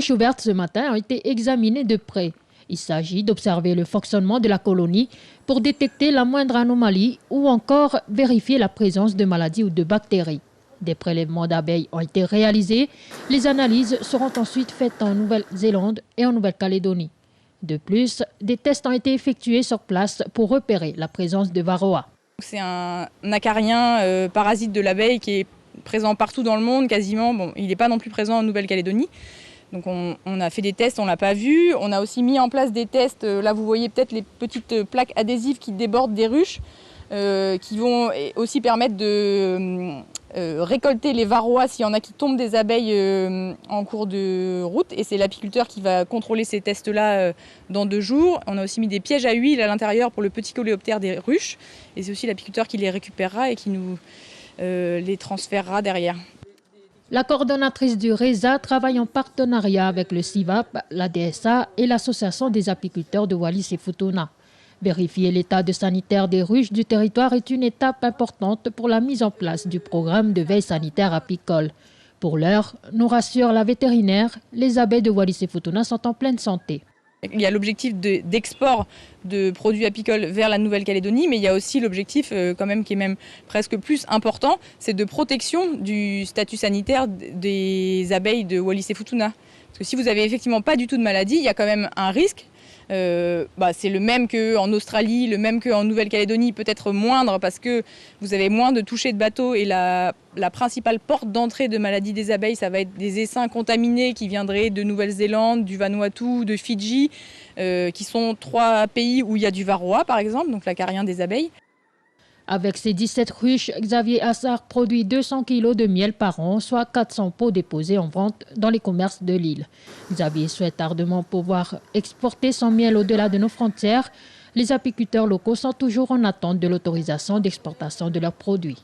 ruches ouvertes ce matin ont été examinées de près. Il s'agit d'observer le fonctionnement de la colonie pour détecter la moindre anomalie ou encore vérifier la présence de maladies ou de bactéries. Des prélèvements d'abeilles ont été réalisés. Les analyses seront ensuite faites en Nouvelle-Zélande et en Nouvelle-Calédonie. De plus, des tests ont été effectués sur place pour repérer la présence de varroa. C'est un acarien parasite de l'abeille qui est présent partout dans le monde quasiment. Bon, il n'est pas non plus présent en Nouvelle-Calédonie. Donc on a fait des tests, on ne l'a pas vu. On a aussi mis en place des tests. Là, vous voyez peut-être les petites plaques adhésives qui débordent des ruches, qui vont aussi permettre de récolter les varroas s'il y en a qui tombent des abeilles en cours de route. Et c'est l'apiculteur qui va contrôler ces tests-là dans 2 jours. On a aussi mis des pièges à huile à l'intérieur pour le petit coléoptère des ruches. Et c'est aussi l'apiculteur qui les récupérera et qui nous les transférera derrière. La coordonnatrice du RESA travaille en partenariat avec le CIVAP, la DSA et l'Association des apiculteurs de Wallis et Futuna. Vérifier l'état de sanitaire des ruches du territoire est une étape importante pour la mise en place du programme de veille sanitaire apicole. Pour l'heure, nous rassure la vétérinaire, les abeilles de Wallis et Futuna sont en pleine santé. Il y a l'objectif d'export de produits apicoles vers la Nouvelle-Calédonie, mais il y a aussi l'objectif quand même qui est même presque plus important, c'est de protection du statut sanitaire des abeilles de Wallis et Futuna. Parce que si vous n'avez effectivement pas du tout de maladie, il y a quand même un risque. C'est le même qu'en Australie, le même qu'en Nouvelle-Calédonie, peut-être moindre parce que vous avez moins de touchés de bateaux et la principale porte d'entrée de maladie des abeilles, ça va être des essaims contaminés qui viendraient de Nouvelle-Zélande, du Vanuatu, de Fidji, qui sont 3 pays où il y a du varroa par exemple, donc l'acarien des abeilles. Avec ses 17 ruches, Xavier Assar produit 200 kg de miel par an, soit 400 pots déposés en vente dans les commerces de l'île. Xavier souhaite ardemment pouvoir exporter son miel au-delà de nos frontières. Les apiculteurs locaux sont toujours en attente de l'autorisation d'exportation de leurs produits.